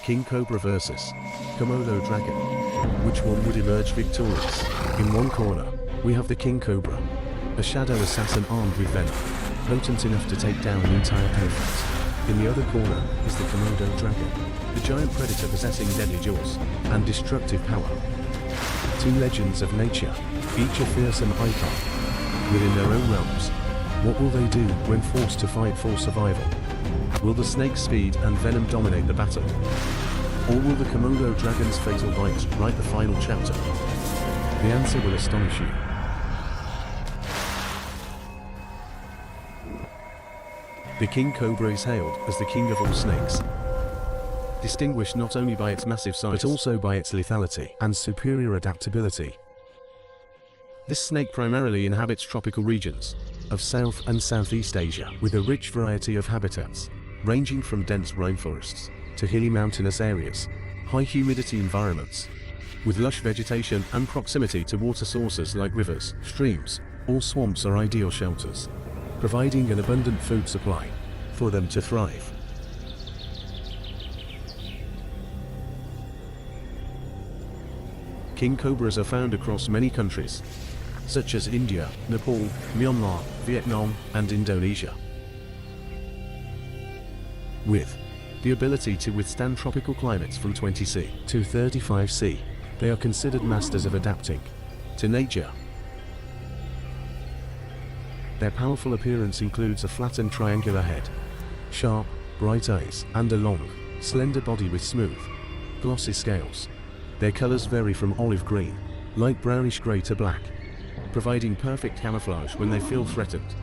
King Cobra vs. Komodo dragon. Which one would emerge victorious? In one corner, we have the King Cobra, a shadow assassin armed with venom, potent enough to take down an entire elephant. In the other corner is the Komodo dragon, the giant predator possessing deadly jaws and destructive power. Two legends of nature, each a fearsome icon within their own realms. What will they do when forced to fight for survival? Will the snake's speed and venom dominate the battle? Or will the Komodo dragon's fatal bite write the final chapter? The answer will astonish you. The King Cobra is hailed as the king of all snakes, distinguished not only by its massive size but also by its lethality and superior adaptability. This snake primarily inhabits tropical regions of South and Southeast Asia, with a rich variety of habitats, ranging from dense rainforests to hilly mountainous areas, high humidity environments, with lush vegetation and proximity to water sources like rivers, streams, or swamps are ideal shelters, providing an abundant food supply for them to thrive. King cobras are found across many countries, such as India, Nepal, Myanmar, Vietnam, and Indonesia. With the ability to withstand tropical climates from 20°C to 35°C, they are considered masters of adapting to nature. Their powerful appearance includes a flattened triangular head, sharp, bright eyes, and a long, slender body with smooth, glossy scales. Their colors vary from olive green, light brownish gray to black, providing perfect camouflage when they feel threatened.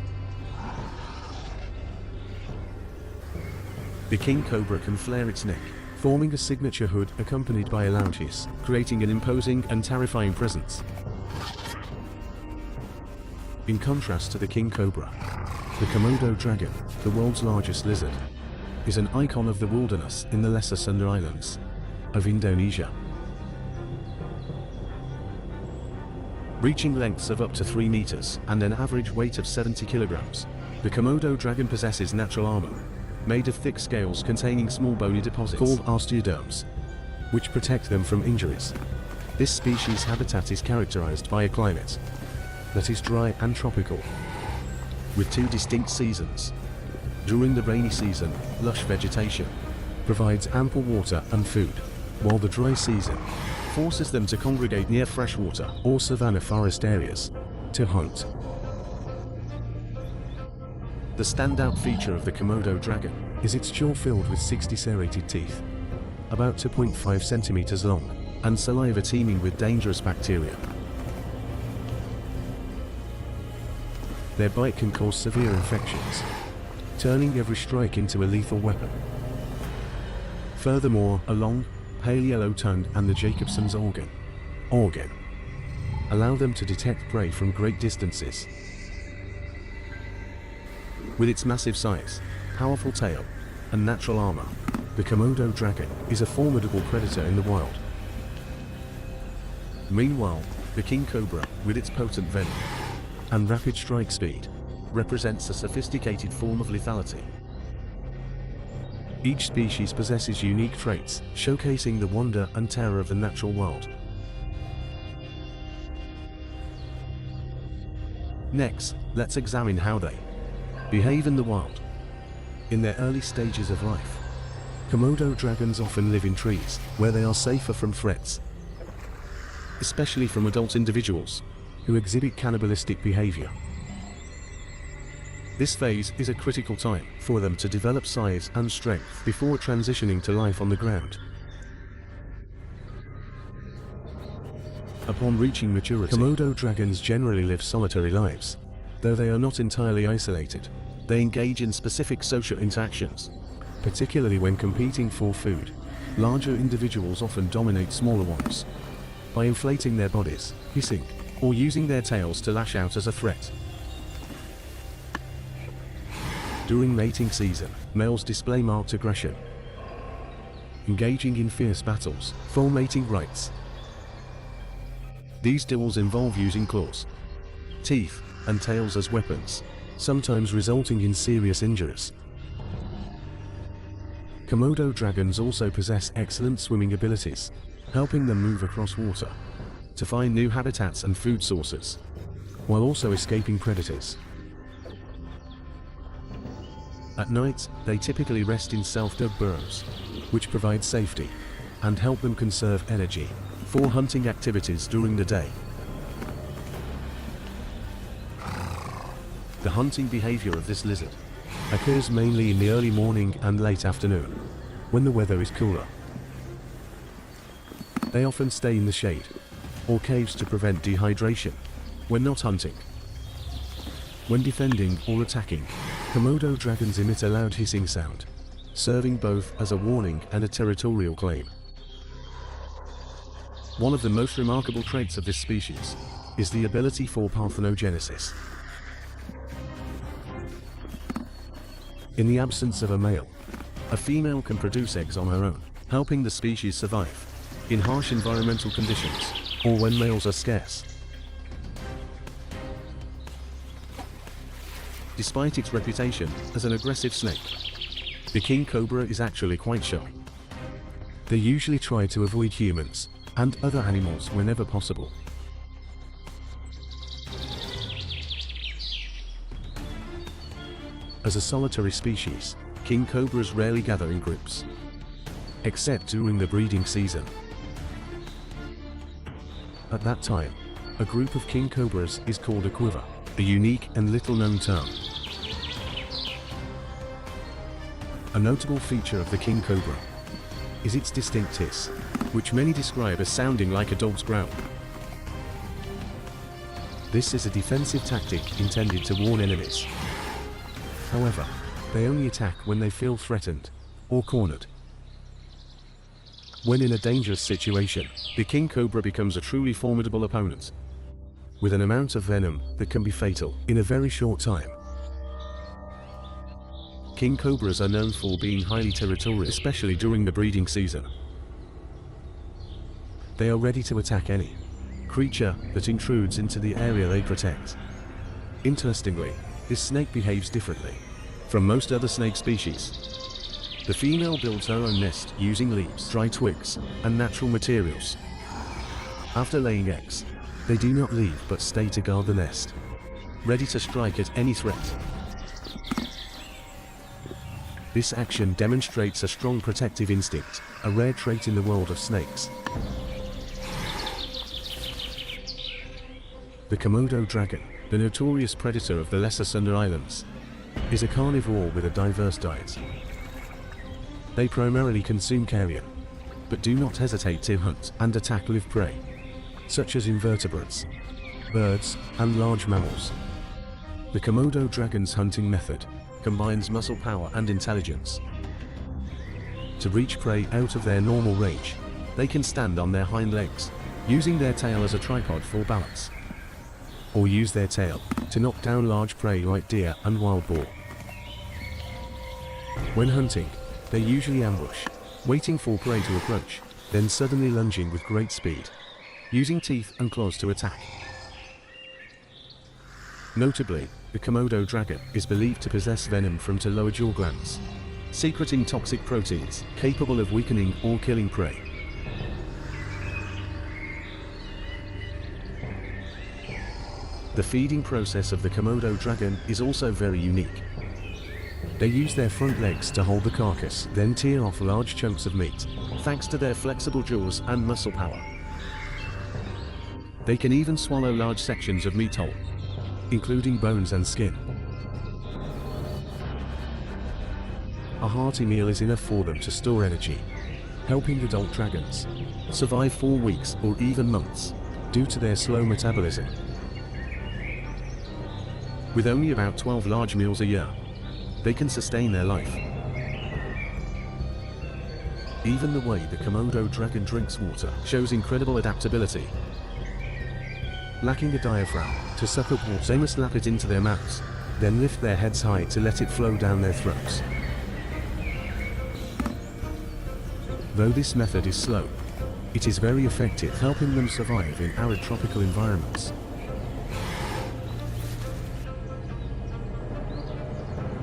The king cobra can flare its neck, forming a signature hood accompanied by a loud hiss, creating an imposing and terrifying presence. In contrast to the king cobra, the Komodo dragon, the world's largest lizard, is an icon of the wilderness in the Lesser Sunda Islands of Indonesia. Reaching lengths of up to 3 meters and an average weight of 70 kilograms, the Komodo dragon possesses natural armor, made of thick scales containing small bony deposits called osteoderms, which protect them from injuries. This species' habitat is characterized by a climate that is dry and tropical, with 2 distinct seasons. During the rainy season, lush vegetation provides ample water and food, while the dry season forces them to congregate near freshwater or savanna forest areas to hunt. The standout feature of the Komodo dragon is its jaw filled with 60 serrated teeth, about 2.5 centimeters long, and saliva teeming with dangerous bacteria. Their bite can cause severe infections, turning every strike into a lethal weapon. Furthermore, a long, pale yellow tongue and the Jacobson's organ allow them to detect prey from great distances. With its massive size, powerful tail, and natural armor, the Komodo dragon is a formidable predator in the wild. Meanwhile, the king cobra, with its potent venom and rapid strike speed, represents a sophisticated form of lethality. Each species possesses unique traits, showcasing the wonder and terror of the natural world. Next, let's examine how they behave in the wild. In their early stages of life, Komodo dragons often live in trees, where they are safer from threats, especially from adult individuals who exhibit cannibalistic behavior. This phase is a critical time for them to develop size and strength before transitioning to life on the ground. Upon reaching maturity, Komodo dragons generally live solitary lives. Though they are not entirely isolated, they engage in specific social interactions, particularly when competing for food. Larger individuals often dominate smaller ones by inflating their bodies, hissing, or using their tails to lash out as a threat. During mating season, males display marked aggression, engaging in fierce battles for mating rights. These duels involve using claws, teeth, and tails as weapons, sometimes resulting in serious injuries. Komodo dragons also possess excellent swimming abilities, helping them move across water to find new habitats and food sources, while also escaping predators. At night, they typically rest in self-dug burrows, which provide safety and help them conserve energy for hunting activities during the day. The hunting behavior of this lizard occurs mainly in the early morning and late afternoon, when the weather is cooler. They often stay in the shade or caves to prevent dehydration when not hunting. When defending or attacking, Komodo dragons emit a loud hissing sound, serving both as a warning and a territorial claim. One of the most remarkable traits of this species is the ability for parthenogenesis. In the absence of a male, a female can produce eggs on her own, helping the species survive in harsh environmental conditions or when males are scarce. Despite its reputation as an aggressive snake, the king cobra is actually quite shy. They usually try to avoid humans and other animals whenever possible. As a solitary species, king cobras rarely gather in groups, except during the breeding season. At that time, a group of king cobras is called a quiver, a unique and little-known term. A notable feature of the king cobra is its distinct hiss, which many describe as sounding like a dog's growl. This is a defensive tactic intended to warn enemies. However, they only attack when they feel threatened or cornered. When in a dangerous situation, the king cobra becomes a truly formidable opponent, with an amount of venom that can be fatal in a very short time. King cobras are known for being highly territorial, especially during the breeding season. They are ready to attack any creature that intrudes into the area they protect. Interestingly, this snake behaves differently from most other snake species. The female builds her own nest using leaves, dry twigs, and natural materials. After laying eggs, they do not leave but stay to guard the nest, ready to strike at any threat. This action demonstrates a strong protective instinct, a rare trait in the world of snakes. The Komodo dragon, the notorious predator of the Lesser Sunda Islands, is a carnivore with a diverse diet. They primarily consume carrion, but do not hesitate to hunt and attack live prey, such as invertebrates, birds, and large mammals. The Komodo dragon's hunting method combines muscle power and intelligence. To reach prey out of their normal range, they can stand on their hind legs, using their tail as a tripod for balance, or use their tail to knock down large prey like deer and wild boar. When hunting, they usually ambush, waiting for prey to approach, then suddenly lunging with great speed, using teeth and claws to attack. Notably, the Komodo dragon is believed to possess venom from the lower jaw glands, secreting toxic proteins capable of weakening or killing prey. The feeding process of the Komodo dragon is also very unique. They use their front legs to hold the carcass, then tear off large chunks of meat, thanks to their flexible jaws and muscle power. They can even swallow large sections of meat whole, including bones and skin. A hearty meal is enough for them to store energy, helping adult dragons survive 4 weeks or even months due to their slow metabolism. With only about 12 large meals a year, they can sustain their life. Even the way the Komodo dragon drinks water shows incredible adaptability. Lacking a diaphragm to suck up water, they must lap it into their mouths, then lift their heads high to let it flow down their throats. Though this method is slow, it is very effective, helping them survive in arid tropical environments.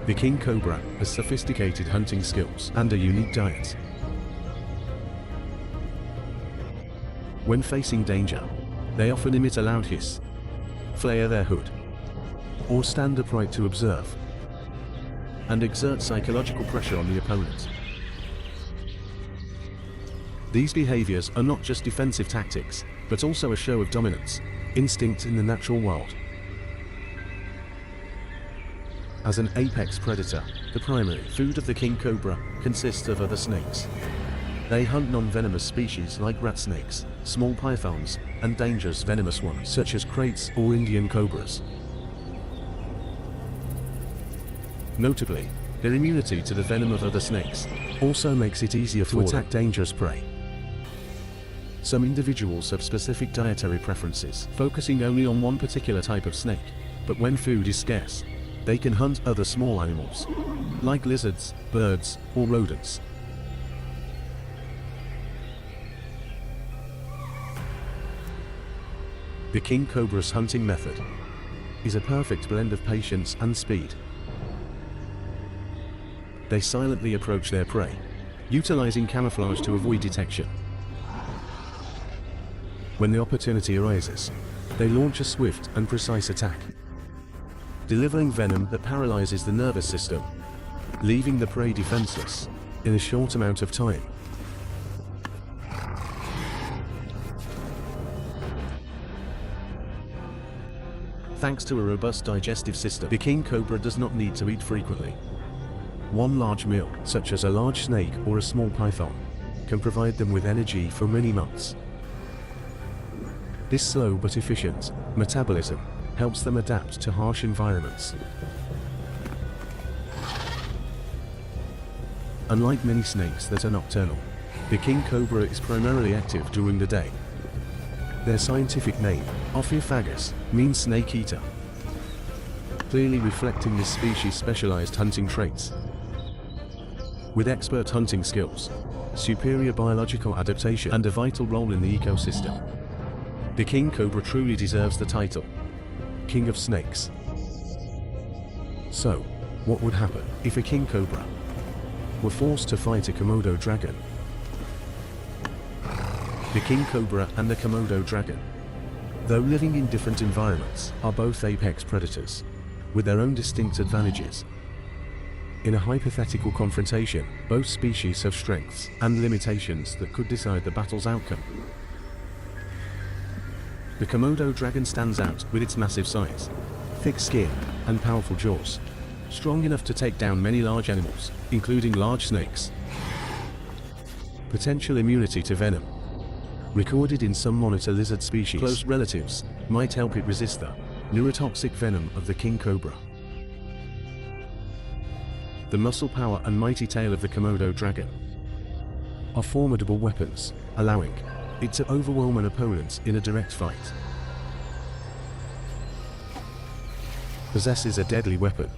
The king cobra has sophisticated hunting skills and a unique diet. When facing danger, they often emit a loud hiss, flare their hood, or stand upright to observe, and exert psychological pressure on the opponent. These behaviors are not just defensive tactics, but also a show of dominance, instinct in the natural world. As an apex predator, the primary food of the king cobra consists of other snakes. They hunt non-venomous species like rat snakes, small pythons, and dangerous venomous ones such as kraits or Indian cobras. Notably, their immunity to the venom of other snakes also makes it easier to attack dangerous prey. Some individuals have specific dietary preferences, focusing only on one particular type of snake, but when food is scarce, they can hunt other small animals, like lizards, birds, or rodents. The king cobra's hunting method is a perfect blend of patience and speed. They silently approach their prey, utilizing camouflage to avoid detection. When the opportunity arises, they launch a swift and precise attack, delivering venom that paralyzes the nervous system, leaving the prey defenseless in a short amount of time. Thanks to a robust digestive system, the king cobra does not need to eat frequently. One large meal, such as a large snake or a small python, can provide them with energy for many months. This slow but efficient metabolism helps them adapt to harsh environments. Unlike many snakes that are nocturnal, the king cobra is primarily active during the day. Their scientific name, Ophiophagous, means snake eater, clearly reflecting this species' specialized hunting traits. With expert hunting skills, superior biological adaptation, and a vital role in the ecosystem, the king cobra truly deserves the title, King of Snakes. So, what would happen if a king cobra were forced to fight a Komodo dragon? The king cobra and the Komodo dragon, though living in different environments, are both apex predators, with their own distinct advantages. In a hypothetical confrontation, both species have strengths and limitations that could decide the battle's outcome. The Komodo dragon stands out with its massive size, thick skin, and powerful jaws, strong enough to take down many large animals, including large snakes. Potential immunity to venom, recorded in some monitor lizard species, close relatives, might help it resist the neurotoxic venom of the king cobra. The muscle power and mighty tail of the Komodo dragon are formidable weapons, allowing it to overwhelm an opponent in a direct fight. Possesses a deadly weapon,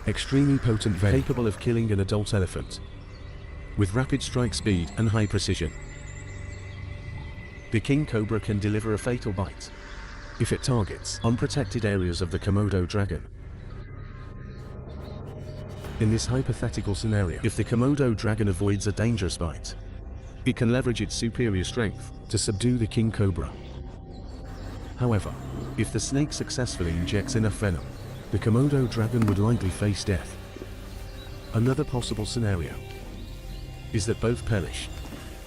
extremely potent venom capable of killing an adult elephant, with rapid strike speed and high precision. The king cobra can deliver a fatal bite if it targets unprotected areas of the Komodo dragon. In this hypothetical scenario, if the Komodo dragon avoids a dangerous bite, it can leverage its superior strength to subdue the king cobra. However, if the snake successfully injects enough venom, the Komodo dragon would likely face death. Another possible scenario is that both perish,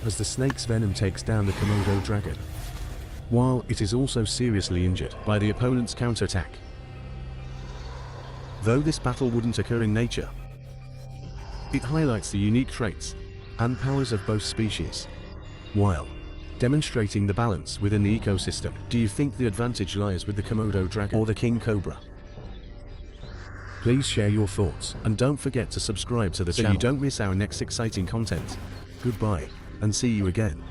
as the snake's venom takes down the Komodo dragon, while it is also seriously injured by the opponent's counterattack. Though this battle wouldn't occur in nature, it highlights the unique traits and powers of both species, while demonstrating the balance within the ecosystem. Do you think the advantage lies with the Komodo dragon or the king cobra? Please share your thoughts, and don't forget to subscribe to the channel so you don't miss our next exciting content. Goodbye, and see you again.